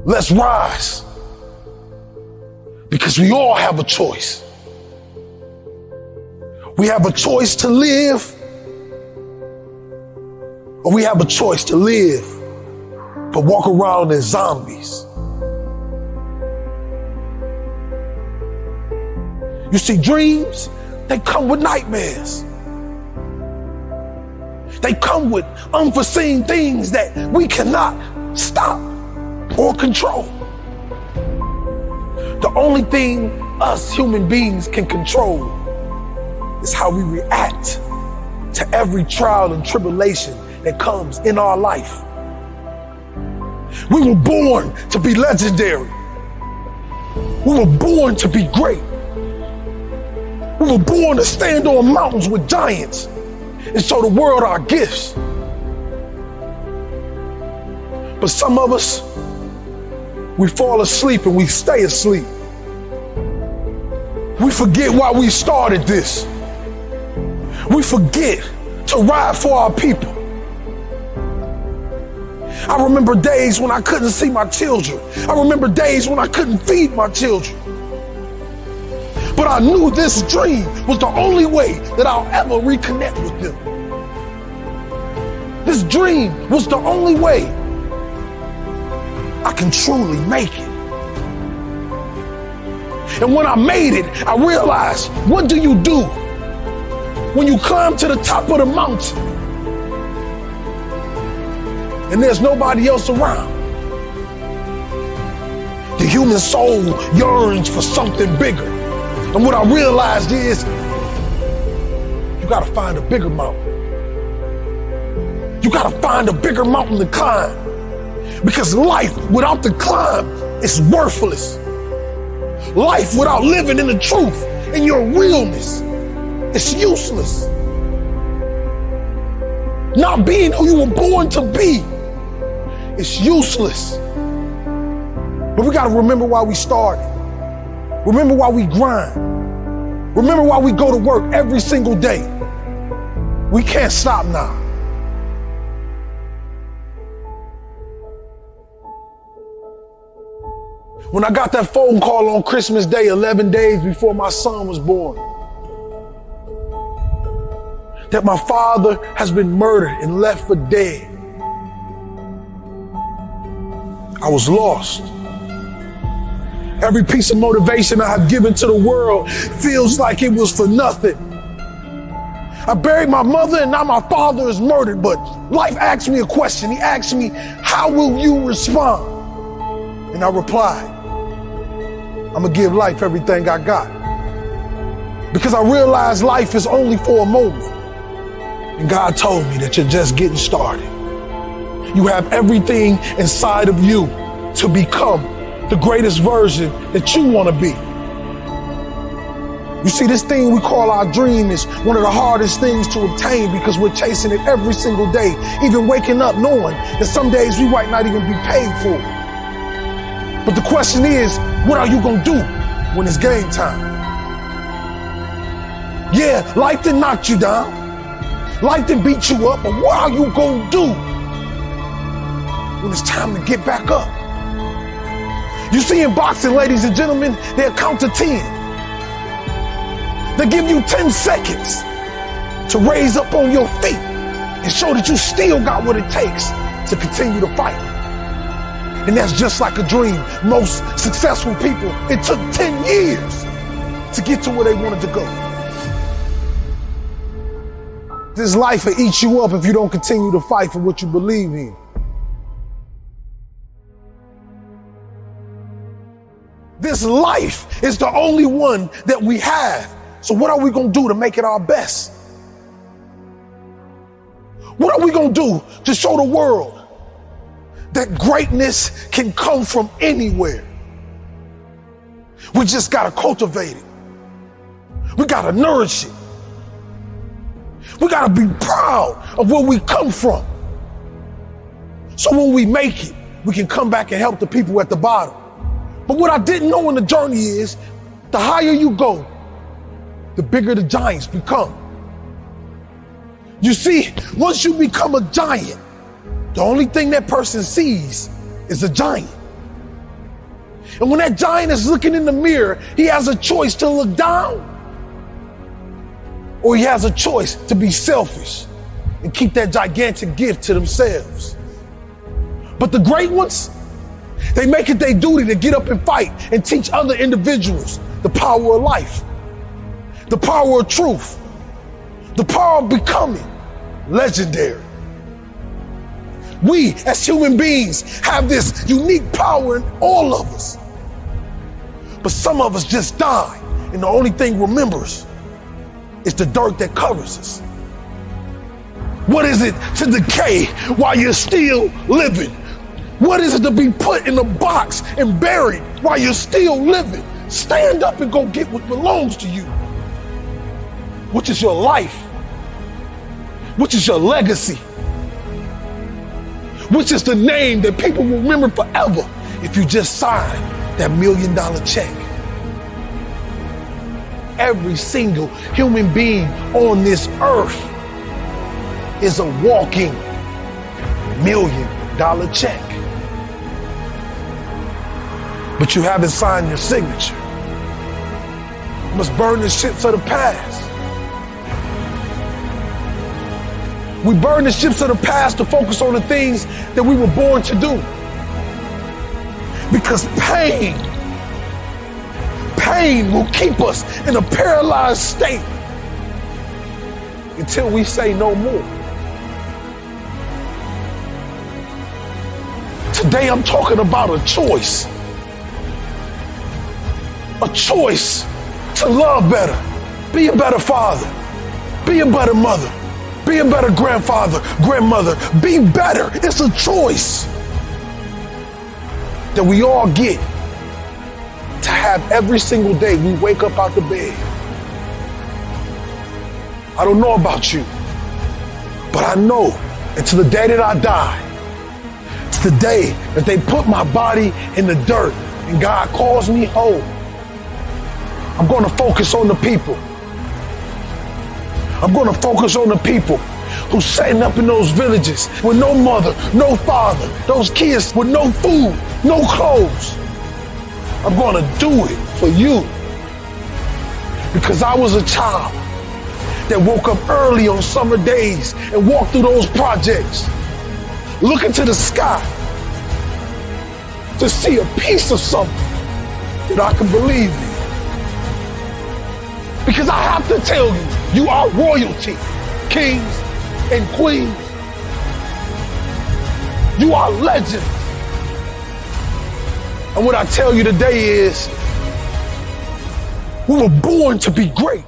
Let's rise. Because we all have a choice. We have a choice to live, or we have a choice to live but walk around as zombies. You see, dreams, they come with nightmares. They come with unforeseen things that we cannot stop or control. The only thing us human beings can control is how we react to every trial and tribulation that comes in our life. We were born to be legendary. We were born to be great. We were born to stand on mountains with giants and show the world our gifts. But some of us, we fall asleep and we stay asleep. We forget why we started this. We forget to ride for our people. I remember days when I couldn't see my children. I remember days when I couldn't feed my children. But I knew this dream was the only way that I'll ever reconnect with them. This dream was the only way I can truly make it. And when I made it, I realized, what do you do when you climb to the top of the mountain and there's nobody else around? The human soul yearns for something bigger. And what I realized is, you gotta find a bigger mountain. You gotta find a bigger mountain to climb. Because life without the climb is worthless. Life without living in the truth and your realness is useless. Not being who you were born to be is useless. But we gotta remember why we started. Remember why we grind. Remember why we go to work every single day. We can't stop now. When I got that phone call on Christmas Day, 11 days before my son was born, that my father has been murdered and left for dead, I was lost. Every piece of motivation I have given to the world feels like it was for nothing. I buried my mother and now my father is murdered, but life asked me a question. He asked me, how will you respond? And I replied, I'm gonna give life everything I got. Because I realized life is only for a moment. And God told me that you're just getting started. You have everything inside of you to become the greatest version that you want to be. You see, this thing we call our dream is one of the hardest things to obtain because we're chasing it every single day, even waking up knowing that some days we might not even be paid for it. But the question is, what are you gonna do when it's game time? Yeah, life didn't knock you down. Life didn't beat you up, but what are you gonna do when it's time to get back up? You see, in boxing, ladies and gentlemen, they'll count to 10. They give you 10 seconds to raise up on your feet and show that you still got what it takes to continue to fight. And that's just like a dream. Most successful people, it took 10 years to get to where they wanted to go. This life will eat you up if you don't continue to fight for what you believe in. This life is the only one that we have. So what are we gonna do to make it our best? What are we gonna do to show the world that greatness can come from anywhere? We just gotta cultivate it. We gotta nourish it. We gotta be proud of where we come from. So when we make it, we can come back and help the people at the bottom. But what I didn't know in the journey is, the higher you go, the bigger the giants become. You see, once you become a giant, the only thing that person sees is a giant. And when that giant is looking in the mirror, he has a choice to look down, or he has a choice to be selfish and keep that gigantic gift to themselves. But the great ones, they make it their duty to get up and fight and teach other individuals the power of life, the power of truth, the power of becoming legendary. We as human beings have this unique power in all of us. But some of us just die, and the only thing remembers is the dirt that covers us. What is it to decay while you're still living? What is it to be put in a box and buried while you're still living? Stand up and go get what belongs to you, which is your life, which is your legacy, which is the name that people will remember forever if you just sign that $1 million check. Every single human being on this earth is a walking $1 million check. But you haven't signed your signature. You must burn the ships of the past. We burn the ships of the past to focus on the things that we were born to do. Because pain will keep us in a paralyzed state until we say no more. Today I'm talking about a choice. A choice to love better, be a better father, be a better mother, be a better grandfather, grandmother, be better. It's a choice that we all get to have every single day we wake up out the bed. I don't know about you, but I know until the day that I die, it's the day that they put my body in the dirt and God calls me home. I'm going to focus on the people. I'm going to focus on the people who's setting up in those villages with no mother, no father, those kids with no food, no clothes. I'm going to do it for you because I was a child that woke up early on summer days and walked through those projects, looking to the sky to see a piece of something that I can believe in. Because I have to tell you, you are royalty, kings and queens. You are legends. And what I tell you today is, we were born to be great.